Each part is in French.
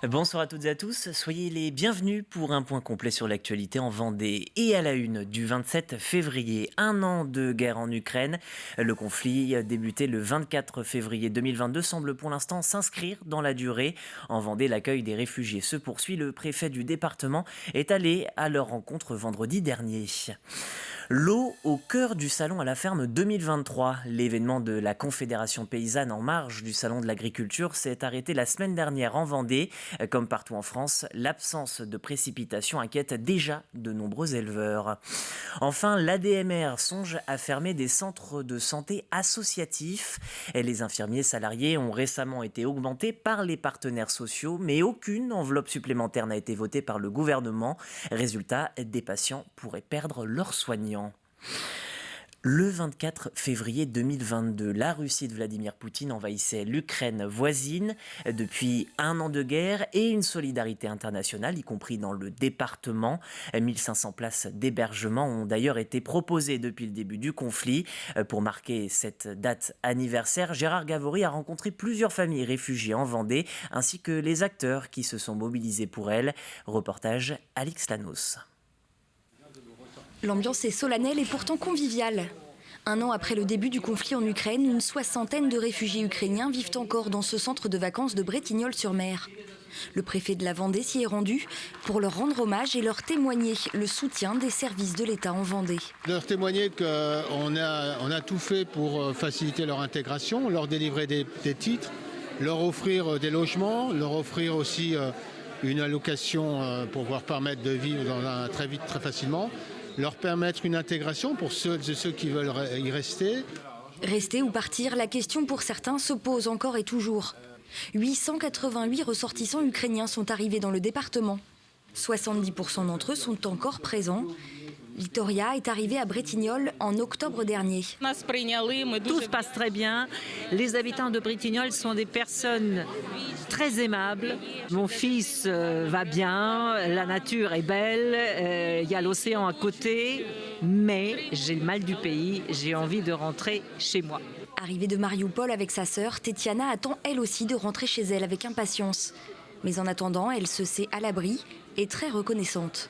Bonsoir à toutes et à tous, soyez les bienvenus pour un point complet sur l'actualité en Vendée et à la une du 27 février. Un an de guerre en Ukraine. Le conflit débuté le 24 février 2022 semble pour l'instant s'inscrire dans la durée. En Vendée, l'accueil des réfugiés se poursuit. Le préfet du département est allé à leur rencontre vendredi dernier. L'eau au cœur du salon à la ferme 2023. L'événement de la Confédération paysanne en marge du salon de l'agriculture s'est arrêté la semaine dernière en Vendée. Comme partout en France, l'absence de précipitations inquiète déjà de nombreux éleveurs. Enfin, l'ADMR songe à fermer des centres de santé associatifs. Et les infirmiers salariés ont récemment été augmentés par les partenaires sociaux, mais aucune enveloppe supplémentaire n'a été votée par le gouvernement. Résultat, des patients pourraient perdre leurs soignants. Le 24 février 2022, la Russie de Vladimir Poutine envahissait l'Ukraine voisine. Depuis un an de guerre et une solidarité internationale, y compris dans le département. 1500 places d'hébergement ont d'ailleurs été proposées depuis le début du conflit. Pour marquer cette date anniversaire, Gérard Gavory a rencontré plusieurs familles réfugiées en Vendée, ainsi que les acteurs qui se sont mobilisés pour elles. Reportage Alix Lanos. L'ambiance est solennelle et pourtant conviviale. Un an après le début du conflit en Ukraine, une soixantaine de réfugiés ukrainiens vivent encore dans ce centre de vacances de Bretignolles-sur-Mer. Le préfet de la Vendée s'y est rendu pour leur rendre hommage et leur témoigner le soutien des services de l'État en Vendée. Leur témoigner qu'on a tout fait pour faciliter leur intégration, leur délivrer des titres, leur offrir des logements, leur offrir aussi une allocation pour pouvoir permettre de vivre très vite, très facilement. Leur permettre une intégration pour ceux qui veulent y rester. Rester ou partir, la question pour certains se pose encore et toujours. 888 ressortissants ukrainiens sont arrivés dans le département. 70% d'entre eux sont encore présents. Victoria est arrivée à Bretignolles en octobre dernier. Tout se passe très bien. Les habitants de Bretignolles sont des personnes très aimables. Mon fils va bien, la nature est belle, il y a l'océan à côté, mais j'ai le mal du pays, j'ai envie de rentrer chez moi. Arrivée de Mariupol avec sa sœur, Tetiana attend elle aussi de rentrer chez elle avec impatience. Mais en attendant, elle se sait à l'abri et très reconnaissante.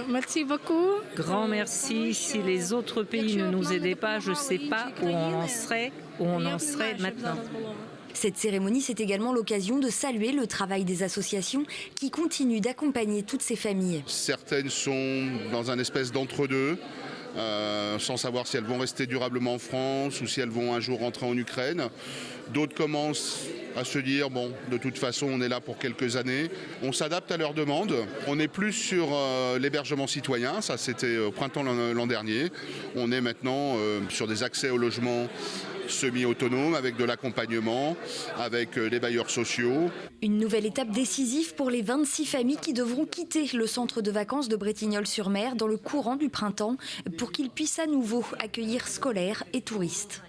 Merci beaucoup. Grand merci. Si les autres pays ne nous aidaient pas, je ne sais pas où on en serait maintenant. Cette cérémonie, c'est également l'occasion de saluer le travail des associations qui continuent d'accompagner toutes ces familles. Certaines sont dans un espèce d'entre-deux, sans savoir si elles vont rester durablement en France ou si elles vont un jour rentrer en Ukraine. D'autres commencent à se dire, bon, de toute façon, on est là pour quelques années. On s'adapte à leurs demandes. On est plus sur l'hébergement citoyen, ça c'était au printemps l'an dernier. On est maintenant sur des accès au logement semi-autonomes, avec de l'accompagnement, avec les bailleurs sociaux. Une nouvelle étape décisive pour les 26 familles qui devront quitter le centre de vacances de Bretignolles-sur-Mer dans le courant du printemps pour qu'ils puissent à nouveau accueillir scolaires et touristes.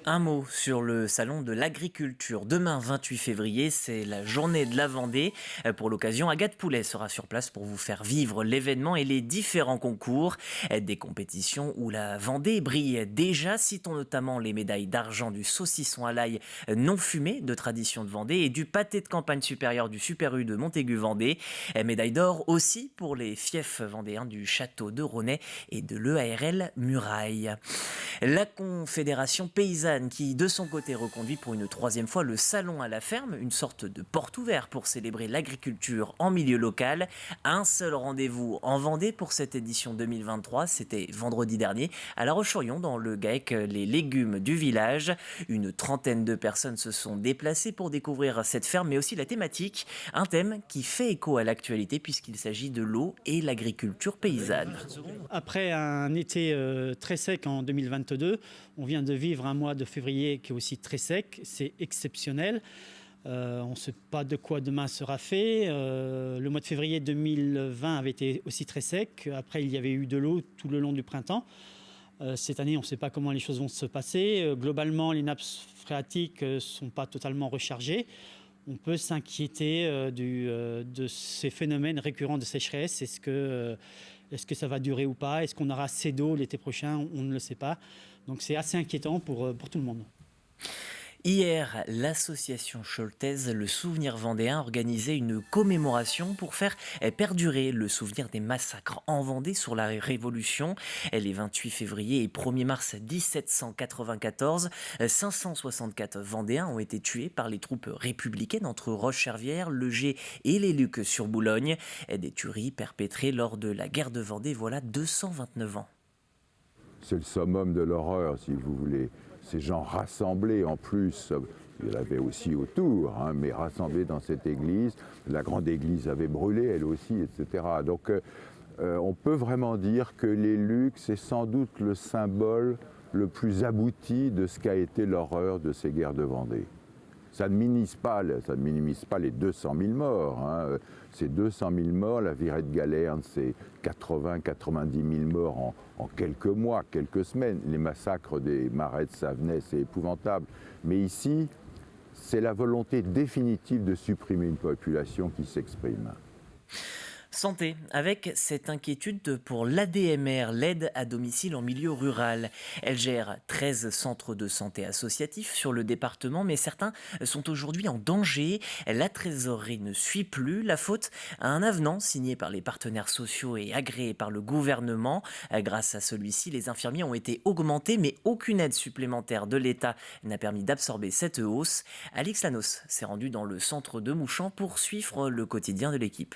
Un mot sur le salon de l'agriculture. Demain, 28 février, c'est la journée de la Vendée. Pour l'occasion, Agathe Poulet sera sur place pour vous faire vivre l'événement et les différents concours. Des compétitions où la Vendée brille déjà. Citons notamment les médailles d'argent du saucisson à l'ail non fumé de tradition de Vendée et du pâté de campagne supérieur du Super U de Montaigu-Vendée. Médaille d'or aussi pour les fiefs vendéens du château de Ronay et de l'EARL Muraille. La Confédération paysanne qui, de son côté, reconduit pour une troisième fois le salon à la ferme, une sorte de porte ouverte pour célébrer l'agriculture en milieu local. Un seul rendez-vous en Vendée pour cette édition 2023, c'était vendredi dernier, à La Roche-sur-Yon, dans le GAEC Les Légumes du village. Une trentaine de personnes se sont déplacées pour découvrir cette ferme, mais aussi la thématique, un thème qui fait écho à l'actualité puisqu'il s'agit de l'eau et l'agriculture paysanne. Après un été très sec en 2022, on vient de vivre un mois de février qui est aussi très sec, c'est exceptionnel. On ne sait pas de quoi demain sera fait. Le mois de février 2020 avait été aussi très sec. Après, il y avait eu de l'eau tout le long du printemps. Cette année, on ne sait pas comment les choses vont se passer. Globalement, les nappes phréatiques ne sont pas totalement rechargées. On peut s'inquiéter de ces phénomènes récurrents de sécheresse. Est-ce que ça va durer ou pas? Est-ce qu'on aura assez d'eau l'été prochain? On ne le sait pas. Donc c'est assez inquiétant pour tout le monde. Hier, l'association Choltaise Le Souvenir Vendéen organisait une commémoration pour faire perdurer le souvenir des massacres en Vendée sur la Révolution. Les 28 février et 1er mars 1794, 564 Vendéens ont été tués par les troupes républicaines entre Roche-Servière, Le Ger et les Lucs sur Boulogne. Des tueries perpétrées lors de la guerre de Vendée, voilà 229 ans. C'est le summum de l'horreur, si vous voulez. Ces gens rassemblés en plus, il y en avait aussi autour, mais rassemblés dans cette église. La grande église avait brûlé, elle aussi, etc. Donc on peut vraiment dire que les Lucs, c'est sans doute le symbole le plus abouti de ce qu'a été l'horreur de ces guerres de Vendée. Ça ne minimise pas les 200 000 morts. C'est 200 000 morts, la virée de Galerne, c'est 80-90 000 morts en quelques mois, quelques semaines. Les massacres des marais de Savenay, c'est épouvantable. Mais ici, c'est la volonté définitive de supprimer une population qui s'exprime. Santé, avec cette inquiétude pour l'ADMR, l'aide à domicile en milieu rural. Elle gère 13 centres de santé associatifs sur le département, mais certains sont aujourd'hui en danger. La trésorerie ne suit plus, la faute à un avenant signé par les partenaires sociaux et agréé par le gouvernement. Grâce à celui-ci, les infirmiers ont été augmentés, mais aucune aide supplémentaire de l'État n'a permis d'absorber cette hausse. Alix Lanos s'est rendu dans le centre de Mouchamp pour suivre le quotidien de l'équipe.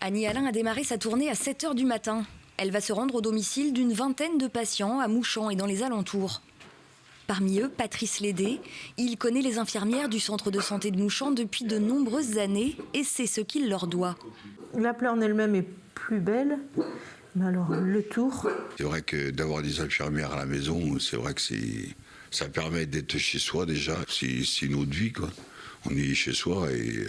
Annie Alain a démarré sa tournée à 7h du matin. Elle va se rendre au domicile d'une vingtaine de patients à Mouchamp et dans les alentours. Parmi eux, Patrice Lédé. Il connaît les infirmières du centre de santé de Mouchamp depuis de nombreuses années et c'est ce qu'il leur doit. La plaie en elle-même est plus belle, mais alors le tour... C'est vrai que d'avoir des infirmières à la maison, c'est vrai que ça permet d'être chez soi déjà. C'est une autre vie, quoi. On est chez soi et...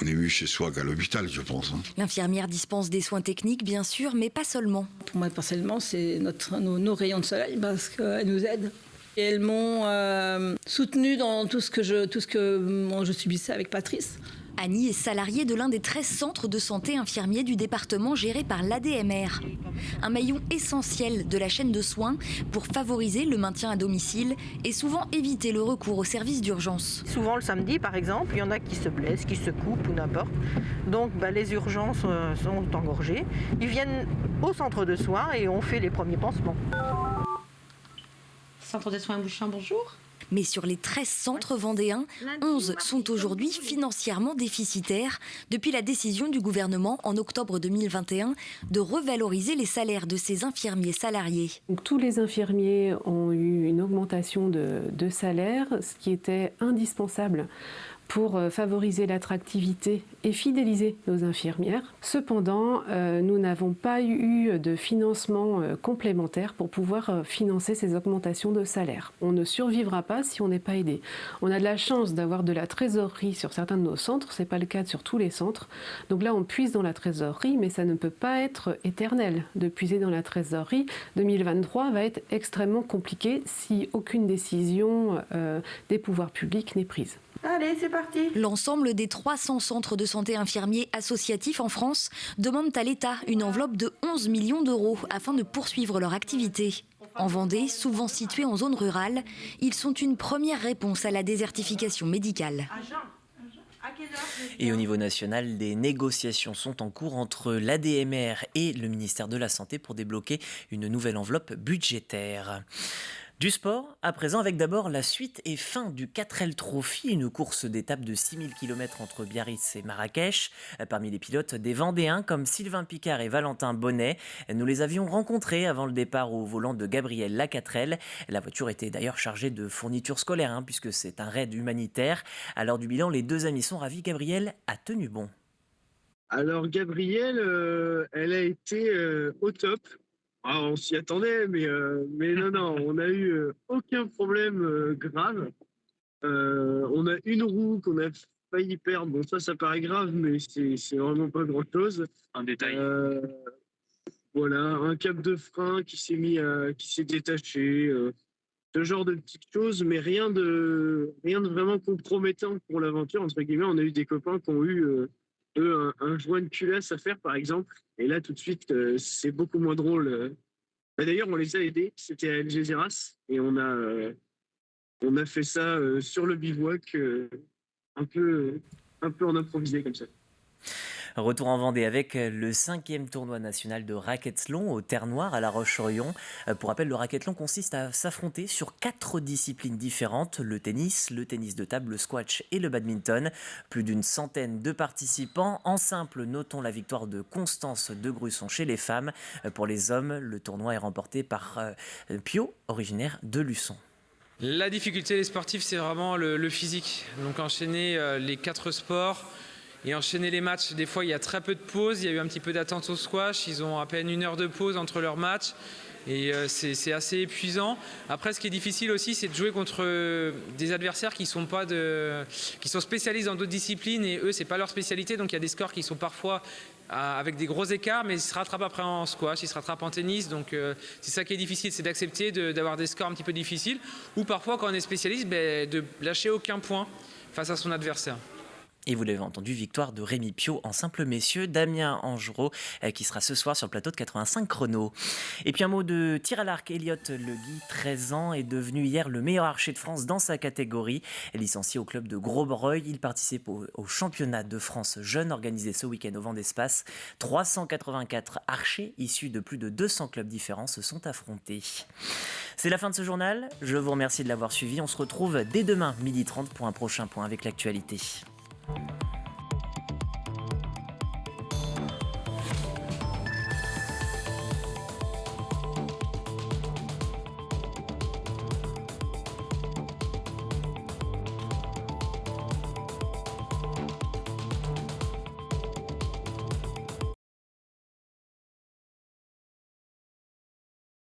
on est mieux chez soi qu'à l'hôpital, je pense. L'infirmière dispense des soins techniques, bien sûr, mais pas seulement. Pour moi, personnellement, c'est nos rayons de soleil parce qu'elles nous aident. Et elles m'ont soutenue dans tout ce que je subissais avec Patrice. Annie est salariée de l'un des 13 centres de santé infirmiers du département géré par l'ADMR. Un maillon essentiel de la chaîne de soins pour favoriser le maintien à domicile et souvent éviter le recours aux services d'urgence. Souvent le samedi, par exemple, il y en a qui se blessent, qui se coupent ou n'importe. Donc les urgences sont engorgées. Ils viennent au centre de soins et on fait les premiers pansements. Centre de soins Mouchamp, bonjour. Mais sur les 13 centres vendéens, 11 sont aujourd'hui financièrement déficitaires depuis la décision du gouvernement en octobre 2021 de revaloriser les salaires de ces infirmiers salariés. Donc, tous les infirmiers ont eu une augmentation de salaire, ce qui était indispensable pour favoriser l'attractivité et fidéliser nos infirmières. Cependant, nous n'avons pas eu de financement complémentaire pour pouvoir financer ces augmentations de salaire. On ne survivra pas si on n'est pas aidé. On a de la chance d'avoir de la trésorerie sur certains de nos centres, ce n'est pas le cas sur tous les centres. Donc là, on puise dans la trésorerie, mais ça ne peut pas être éternel de puiser dans la trésorerie. 2023 va être extrêmement compliqué si aucune décision des pouvoirs publics n'est prise. Allez, c'est parti. L'ensemble des 300 centres de santé infirmiers associatifs en France demandent à l'État une enveloppe de 11 millions d'euros afin de poursuivre leur activité. En Vendée, souvent située en zone rurale, ils sont une première réponse à la désertification médicale. Et au niveau national, des négociations sont en cours entre l'ADMR et le ministère de la Santé pour débloquer une nouvelle enveloppe budgétaire. Du sport, à présent, avec d'abord la suite et fin du 4L Trophy, une course d'étape de 6000 km entre Biarritz et Marrakech. Parmi les pilotes des Vendéens comme Sylvain Picard et Valentin Bonnet, nous les avions rencontrés avant le départ au volant de Gabriel Lacattrelle. La voiture était d'ailleurs chargée de fournitures scolaires, puisque c'est un raid humanitaire. À l'heure du bilan, les deux amis sont ravis. Gabriel a tenu bon. Alors Gabrielle, elle a été au top. Ah, on s'y attendait, mais non, on n'a eu aucun problème grave. On a une roue qu'on a failli perdre. Bon, ça paraît grave, mais c'est vraiment pas grand-chose. Un détail. Voilà, un câble de frein qui s'est détaché. Ce genre de petites choses, mais rien de vraiment compromettant pour l'aventure, entre guillemets. On a eu des copains qui ont eu un joint de culasse à faire, par exemple. Et là, tout de suite, c'est beaucoup moins drôle. D'ailleurs, on les a aidés. C'était à Algeciras. Et on a On a fait ça sur le bivouac, un peu en improvisé comme ça. Retour en Vendée avec le 5e tournoi national de racquethlon au Terre-Noire à La Roche-sur-Yon. Pour rappel, le racquethlon consiste à s'affronter sur 4 disciplines différentes, le tennis de table, le squash et le badminton. Plus d'une centaine de participants. En simple, notons la victoire de Constance de Grusson chez les femmes. Pour les hommes, le tournoi est remporté par Pio, originaire de Luçon. La difficulté des sportifs, c'est vraiment le physique. Donc enchaîner les 4 sports et enchaîner les matchs. Des fois, il y a très peu de pauses. Il y a eu un petit peu d'attente au squash. Ils ont à peine 1 heure de pause entre leurs matchs. Et c'est assez épuisant. Après, ce qui est difficile aussi, c'est de jouer contre des adversaires qui sont spécialistes dans d'autres disciplines. Et eux, c'est pas leur spécialité. Donc il y a des scores qui sont parfois avec des gros écarts, mais ils se rattrapent après en squash, ils se rattrapent en tennis. Donc c'est ça qui est difficile, c'est d'accepter d'avoir des scores un petit peu difficiles. Ou parfois, quand on est spécialiste, de lâcher aucun point face à son adversaire. Et vous l'avez entendu, victoire de Rémi Pio en simple messieurs, Damien Angerot qui sera ce soir sur le plateau de 85 chrono. Et puis un mot de tir à l'arc, Elliot Legui, 13 ans, est devenu hier le meilleur archer de France dans sa catégorie. Licencié au club de Grosbreuil, il participe au championnat de France jeune organisé ce week-end au Vent d'Espace. 384 archers issus de plus de 200 clubs différents se sont affrontés. C'est la fin de ce journal, je vous remercie de l'avoir suivi. On se retrouve dès demain, 12h30 pour un prochain point avec l'actualité.